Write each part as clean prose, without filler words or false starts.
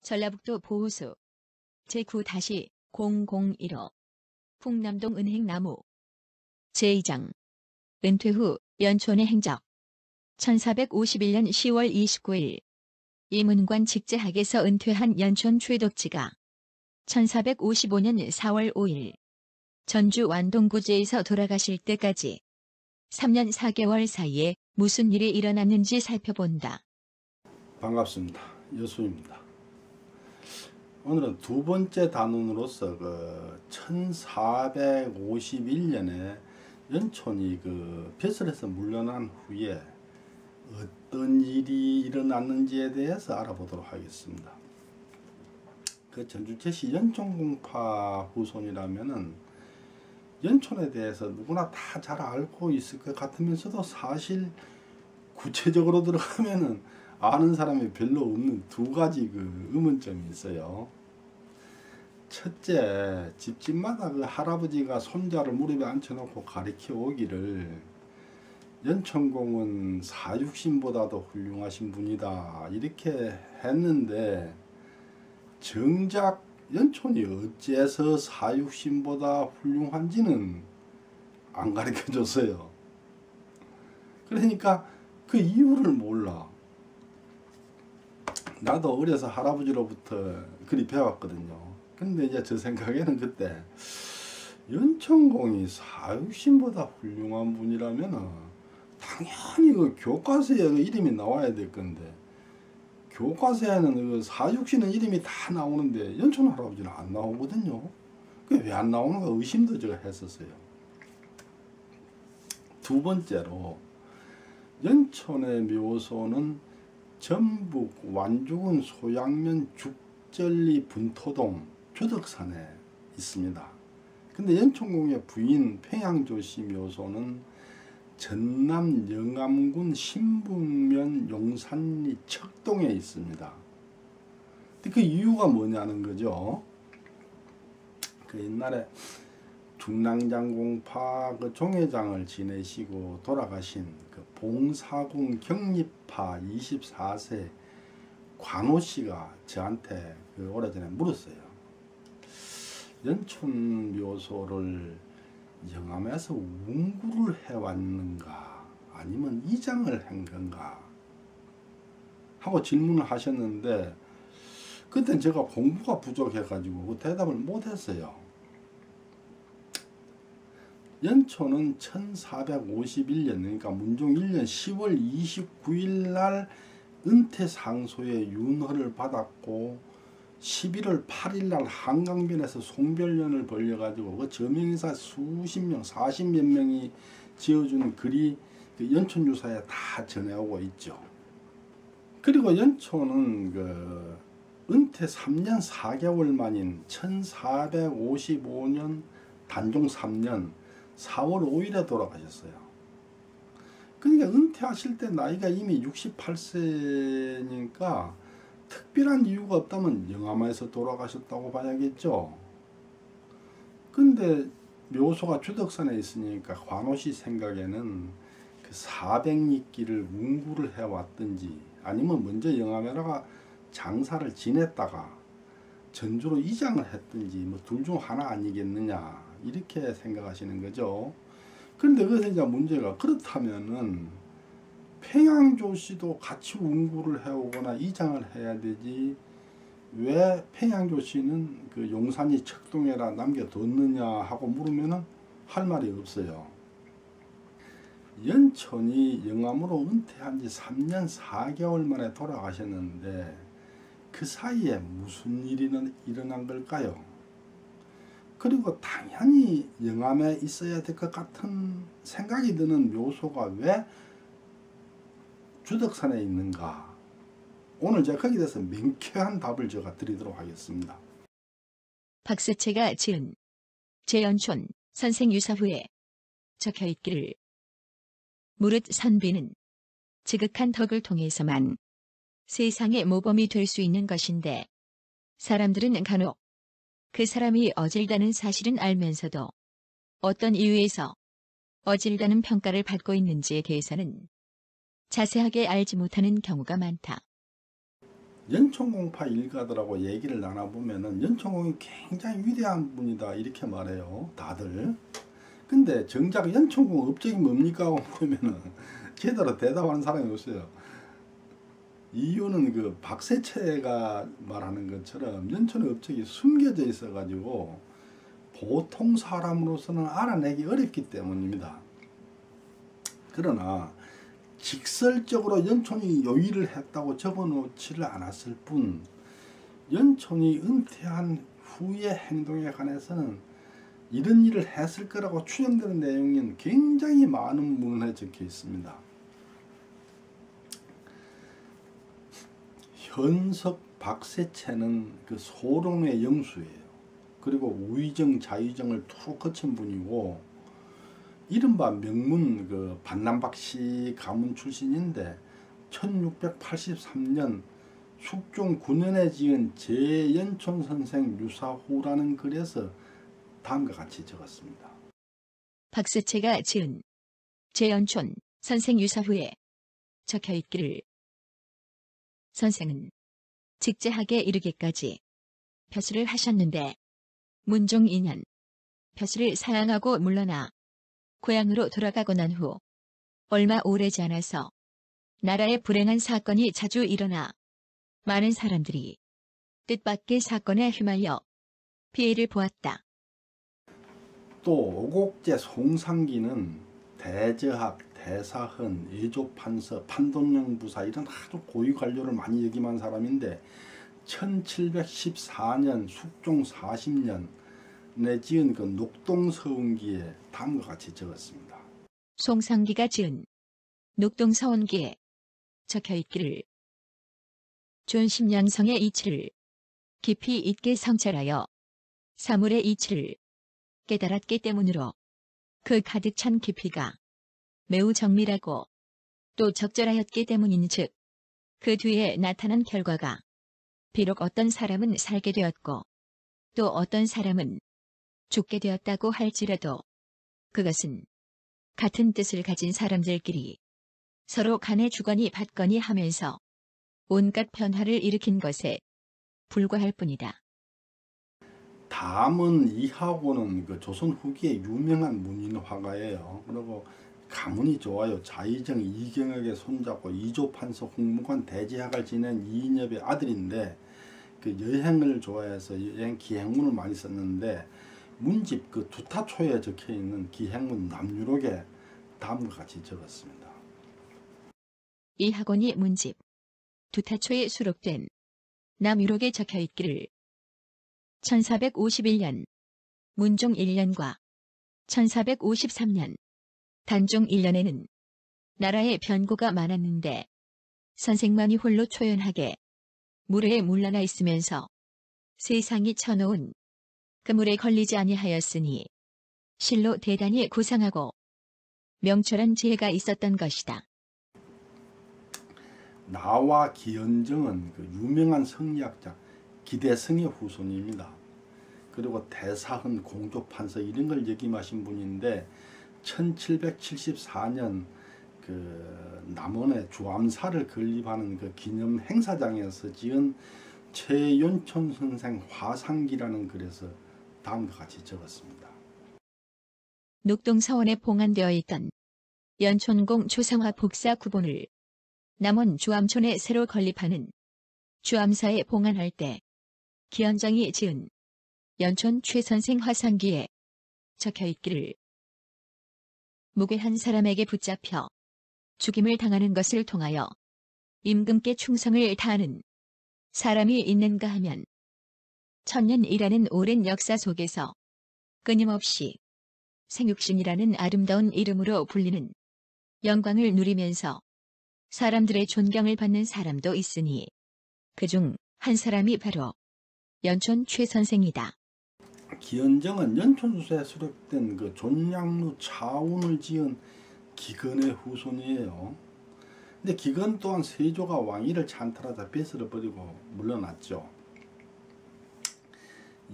전라북도 보호소 제9-0015 풍남동 은행나무 제2장 은퇴 후 연촌의 행적 1451년 10월 29일 이문관 직제학에서 은퇴한 연촌 최덕지가 1455년 4월 5일 전주 완동구제에서 돌아가실 때까지 3년 4개월 사이에 무슨 일이 일어났는지 살펴본다. 반갑습니다. 여수입니다. 오늘은 두 번째 단원으로서 1451년에 연촌이 벼슬에서 물러난 후에 어떤 일이 일어났는지에 대해서 알아보도록 하겠습니다. 전주채시 연촌공파 후손이라면은 연촌에 대해서 누구나 다 잘 알고 있을 것 같으면서도 사실 구체적으로 들어가면은 아는 사람이 별로 없는 두 가지 의문점이 있어요. 첫째, 집집마다 할아버지가 손자를 무릎에 앉혀놓고 가르쳐 오기를 연천공은 사육신보다도 훌륭하신 분이다 이렇게 했는데, 정작 연촌이 어째서 사육신보다 훌륭한지는 안 가르쳐 줬어요. 그러니까 그 이유를 몰라. 나도 어려서 할아버지로부터 그리 배웠거든요. 근데 이제 제 생각에는 그때 연천공이 사육신보다 훌륭한 분이라면 당연히 교과서에 이름이 나와야 될 건데, 교과서에는 사육신은 이름이 다 나오는데 연촌 할아버지는 안 나오거든요. 그게 왜 안 나오는가 의심도 제가 했었어요. 두 번째로, 연촌의 묘소는 전북 완주군 소양면 죽전리 분토동 조덕산에 있습니다. 근데 연천공의 부인 평양조씨 묘소는 전남 영암군 신북면 용산리 척동에 있습니다. 그 이유가 뭐냐는 거죠. 옛날에 중랑장공파 종회장을 지내시고 돌아가신 봉사군 경리파 24세 관호씨가 저한테 오래전에 물었어요. 연촌 묘소를 영암에서 운구를 해왔는가 아니면 이장을 한 건가 하고 질문을 하셨는데, 그땐 제가 공부가 부족해 가지고 대답을 못했어요. 연촌은 1451년 그러니까 문종 1년 10월 29일 날 은퇴상소의 윤허를 받았고, 11월 8일 날 한강변에서 송별년을 벌려가지고 저명인사 수십 명, 40몇 명이 지어준 글이 연촌유사에 다 전해오고 있죠. 그리고 연촌은 은퇴 3년 4개월 만인 1455년 단종 3년 4월 5일에 돌아가셨어요. 그러니까 은퇴하실 때 나이가 이미 68세니까 특별한 이유가 없다면 영암에서 돌아가셨다고 봐야겠죠. 근데 묘소가 주덕산에 있으니까 관호씨 생각에는 400리길을 운구를 해왔든지 아니면 먼저 영암에다가 장사를 지냈다가 전주로 이장을 했든지 둘 중 하나 아니겠느냐 이렇게 생각하시는 거죠. 그런데 거기서 이제 문제가, 그렇다면은 평양조씨도 같이 운구를 해오거나 이장을 해야 되지 왜 평양조씨는 용산이 척동에라 남겨뒀느냐 하고 물으면은 할 말이 없어요. 연촌이 영암으로 은퇴한 지 3년 4개월 만에 돌아가셨는데 그 사이에 무슨 일이 일어난 걸까요? 그리고 당연히 영암에 있어야 될 것 같은 생각이 드는 묘소가 왜 주덕산에 있는가? 오늘 제가 거기에 대해서 명쾌한 답을 제가 드리도록 하겠습니다. 박수채가 지은 제연촌 선생유사 후에 적혀있기를 무릇 선비는 지극한 덕을 통해서만 세상의 모범이 될 수 있는 것인데, 사람들은 간혹 그 사람이 어질다는 사실은 알면서도 어떤 이유에서 어질다는 평가를 받고 있는지에 대해서는 자세하게 알지 못하는 경우가 많다. 연천공파 일가들하고 얘기를 나눠보면은 연천공이 굉장히 위대한 분이다 이렇게 말해요 다들. 근데 정작 연천공 업적이 뭡니까 하고 보면은 제대로 대답하는 사람이 없어요. 이유는 그 박세채가 말하는 것처럼 연천의 업적이 숨겨져 있어 가지고 보통 사람으로서는 알아내기 어렵기 때문입니다. 그러나 직설적으로 연촌이 요일을 했다고 적어놓지를 않았을 뿐 연촌이 은퇴한 후의 행동에 관해서는 이런 일을 했을 거라고 추정되는 내용이 굉장히 많은 문헌에 적혀 있습니다. 현석 박세채는 그 소롱의 영수예요. 그리고 우의정 자의정을 툭 거친 분이고 이른바 명문 그 반남박씨 가문 출신인데 1683년 숙종 9년에 지은 제연촌 선생 유사후라는 글에서 다음과 같이 적었습니다. 박세채가 지은 제연촌 선생 유사후에 적혀있기를 선생은 직제학에 이르기까지 벼슬을 하셨는데 문종 2년 벼슬을 사양하고 물러나 고향으로 돌아가고 난 후 얼마 오래지 않아서 나라에 불행한 사건이 자주 일어나 많은 사람들이 뜻밖의 사건에 휘말려 피해를 보았다. 또 오곡제 송상기는 대저학, 대사헌, 예조판서, 판돈령 부사 이런 아주 고위 관료를 많이 역임한 사람인데 1714년 숙종 40년에 지은 그 녹동서원기에 다음과 같이 적었습니다. 송상기가 지은 녹동서원기에 적혀있기를 존심양성의 이치를 깊이 있게 성찰하여 사물의 이치를 깨달았기 때문으로 그 가득 찬 깊이가 매우 정밀하고 또 적절하였기 때문인즉 그 뒤에 나타난 결과가 비록 어떤 사람은 살게 되었고 또 어떤 사람은 죽게 되었다고 할지라도 그것은 같은 뜻을 가진 사람들끼리 서로 간의 주거니 받거니 하면서 온갖 변화를 일으킨 것에 불과할 뿐이다. 담은 이하고는 그 조선 후기의 유명한 문인화가예요. 그리고 가문이 좋아요. 자의정 이경혁의 손자고 이조판서 홍무관 대제학을 지낸 이인엽의 아들인데 그 여행을 좋아해서 여행 기행문을 많이 썼는데 문집 그 두타초에 적혀 있는 기행문 남유록에 다음과 같이 적었습니다. 이 학원이 문집 두타초에 수록된 남유록에 적혀있기를 1451년 문종 1년과 1453년 단종 1년에는 나라에 변고가 많았는데 선생만이 홀로 초연하게 물에 물러나 있으면서 세상이 쳐놓은 그 물에 걸리지 아니하였으니 실로 대단히 고상하고 명철한 지혜가 있었던 것이다. 나와 기현정은 그 유명한 성리학자 기대성의 후손입니다. 그리고 대사헌 공조판서 이런 걸 역임하신 분인데 1774년 그 남원의 주암사를 건립하는 그 기념 행사장에서 지은 최연촌 선생 화상기라는 글에서 다음과 같이 적었습니다. 녹동서원에 봉안되어 있던 연촌공 조상화 복사 구본을 남원 주암촌에 새로 건립하는 주암사에 봉안할 때 기현정이 지은 연촌 최선생 화상기에 적혀있기를 무괴한 사람에게 붙잡혀 죽임을 당하는 것을 통하여 임금께 충성을 다하는 사람이 있는가 하면 천년이라는 오랜 역사 속에서 끊임없이 생육신이라는 아름다운 이름으로 불리는 영광을 누리면서 사람들의 존경을 받는 사람도 있으니 그중 한 사람이 바로 연촌 최선생이다. 기현정은 연촌수사에 수록된 그 존양루 차운을 지은 기근의 후손이에요. 근데 기근 또한 세조가 왕위를 찬탈하다 벼슬을 버리고 물러났죠.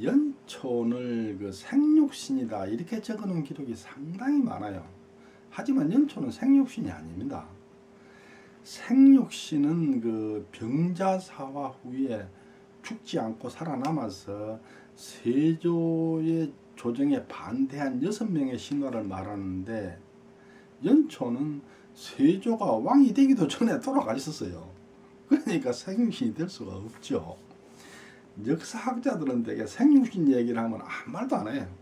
연촌을 그 생육신이다 이렇게 적어놓은 기록이 상당히 많아요. 하지만 연촌은 생육신이 아닙니다. 생육신은 그 병자사화 후에 죽지 않고 살아남아서 세조의 조정에 반대한 6명의 신하를 말하는데, 연초는 세조가 왕이 되기도 전에 돌아가 있었어요. 그러니까 생육신이 될 수가 없죠. 역사학자들은 되게 생육신 얘기를 하면 아무 말도 안 해요.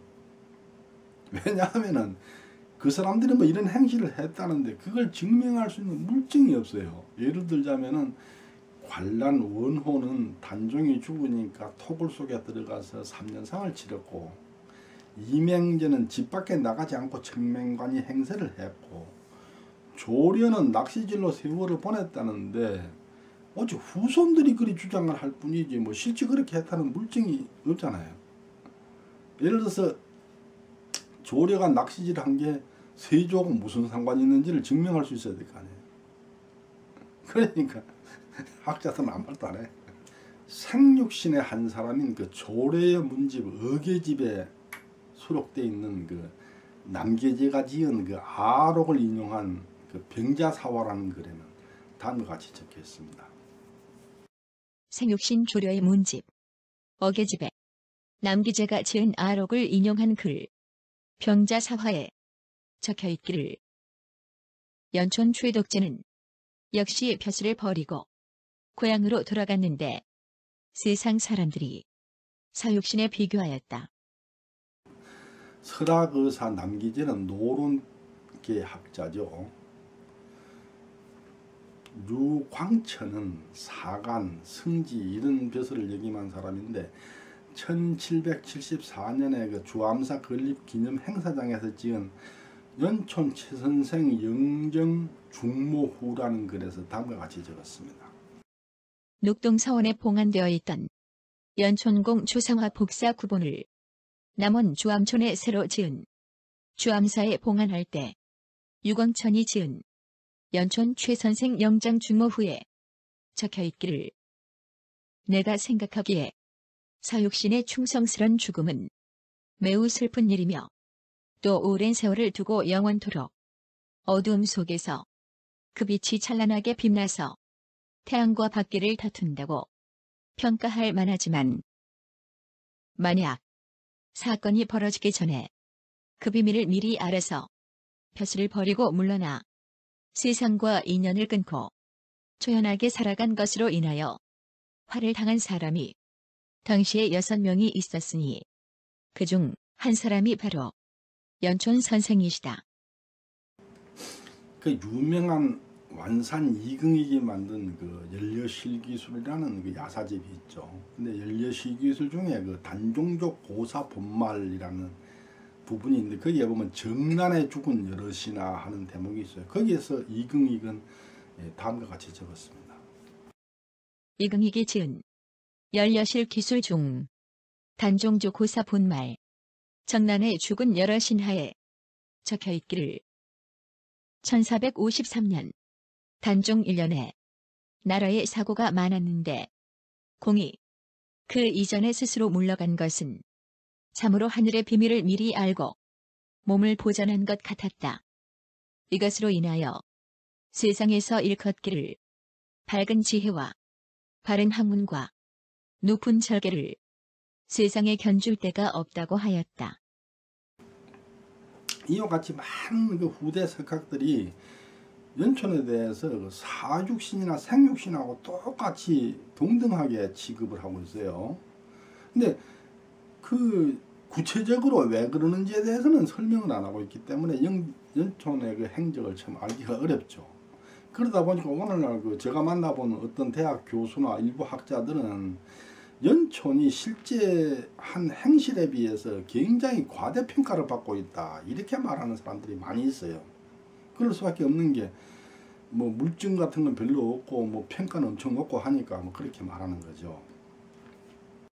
왜냐하면은 그 사람들이 뭐 이런 행실을 했다는데 그걸 증명할 수 있는 물증이 없어요. 예를 들자면은 관란 원호는 단종이 죽으니까 토굴 속에 들어가서 3년상을 치렀고, 이맹재는 집 밖에 나가지 않고 청맹관이 행세를 했고, 조련은 낚시질로 세월을 보냈다는데 어째 후손들이 그리 주장을 할 뿐이지 뭐 실제 그렇게 했다는 물증이 없잖아요. 예를 들어서 조려가 낚시질을 한 게 세조하고 무슨 상관이 있는지를 증명할 수 있어야 될 거 아니에요. 그러니까 학자들은 아무 말도 안 해. 생육신의 한 사람인 그 조례의 문집 어계집에 수록되어 있는 그 남계제가 지은 그 아록을 인용한 그 병자사화라는 글에는 다음과 같이 적혀 있습니다. 생육신 조려의 문집 어계집에 남기제가 지은 아록을 인용한 글 병자사화에 적혀 있기를, 연촌 최독제는 역시 벼슬을 버리고 고향으로 돌아갔는데 세상 사람들이 사육신에 비교하였다. 설학의사 남기제는 노론계 학자죠. 류광천은 사간, 승지 이런 벼슬을 역임한 사람인데 1774년에 그 주암사 건립 기념 행사장에서 지은 연촌 최선생 영정 중모후라는 글에서 다음과 같이 적었습니다. 녹동서원에 봉안되어 있던 연촌공 조상화 복사 구본을 남원 주암촌에 새로 지은 주암사에 봉안할 때 유광천이 지은 연촌 최선생 영장 중모후에 적혀 있기를, 내가 생각하기에 사육신의 충성스런 죽음은 매우 슬픈 일이며 또 오랜 세월을 두고 영원토록 어두움 속에서 그 빛이 찬란하게 빛나서 태양과 밖기를 다툰다고 평가할 만하지만, 만약 사건이 벌어지기 전에 그 비밀을 미리 알아서 벼슬을 버리고 물러나 세상과 인연을 끊고 초연하게 살아간 것으로 인하여 화를 당한 사람이 당시에 6명이 있었으니 그중 한 사람이 바로 연촌 선생이시다. 그 유명한 완산 이긍익이 만든 그 연려실기술이라는 그 야사집이 있죠. 근데 연려실기술 중에 그 단종족 고사 본말이라는 부분이 있는데 거기에 보면 정난에 죽은 여럿이나 하는 대목이 있어요. 거기에서 이긍익은 다음과 같이 적었습니다. 이긍익이 지은 연려실 기술 중 단종조 고사 본말 정난에 죽은 여러 신하에 적혀 있기를, 1453년 단종 1년에 나라에 사고가 많았는데 공이 그 이전에 스스로 물러간 것은 참으로 하늘의 비밀을 미리 알고 몸을 보전한 것 같았다. 이것으로 인하여 세상에서 일컫기를 밝은 지혜와 바른 학문과 높은 절개를 세상에 견줄 데가 없다고 하였다. 이와 같이 많은 그 후대 석학들이 연촌에 대해서 그 사육신이나 생육신하고 똑같이 동등하게 취급을 하고 있어요. 근데 그 구체적으로 왜 그러는지에 대해서는 설명을 안 하고 있기 때문에 연촌의 그 행적을 참 알기가 어렵죠. 그러다 보니까 오늘날 그 제가 만나본 어떤 대학 교수나 일부 학자들은 연촌이 실제 한 행실에 비해서 굉장히 과대평가를 받고 있다, 이렇게 말하는 사람들이 많이 있어요. 그럴 수밖에 없는 게 뭐 물증 같은 건 별로 없고 뭐 평가는 엄청 높고 하니까 뭐 그렇게 말하는 거죠.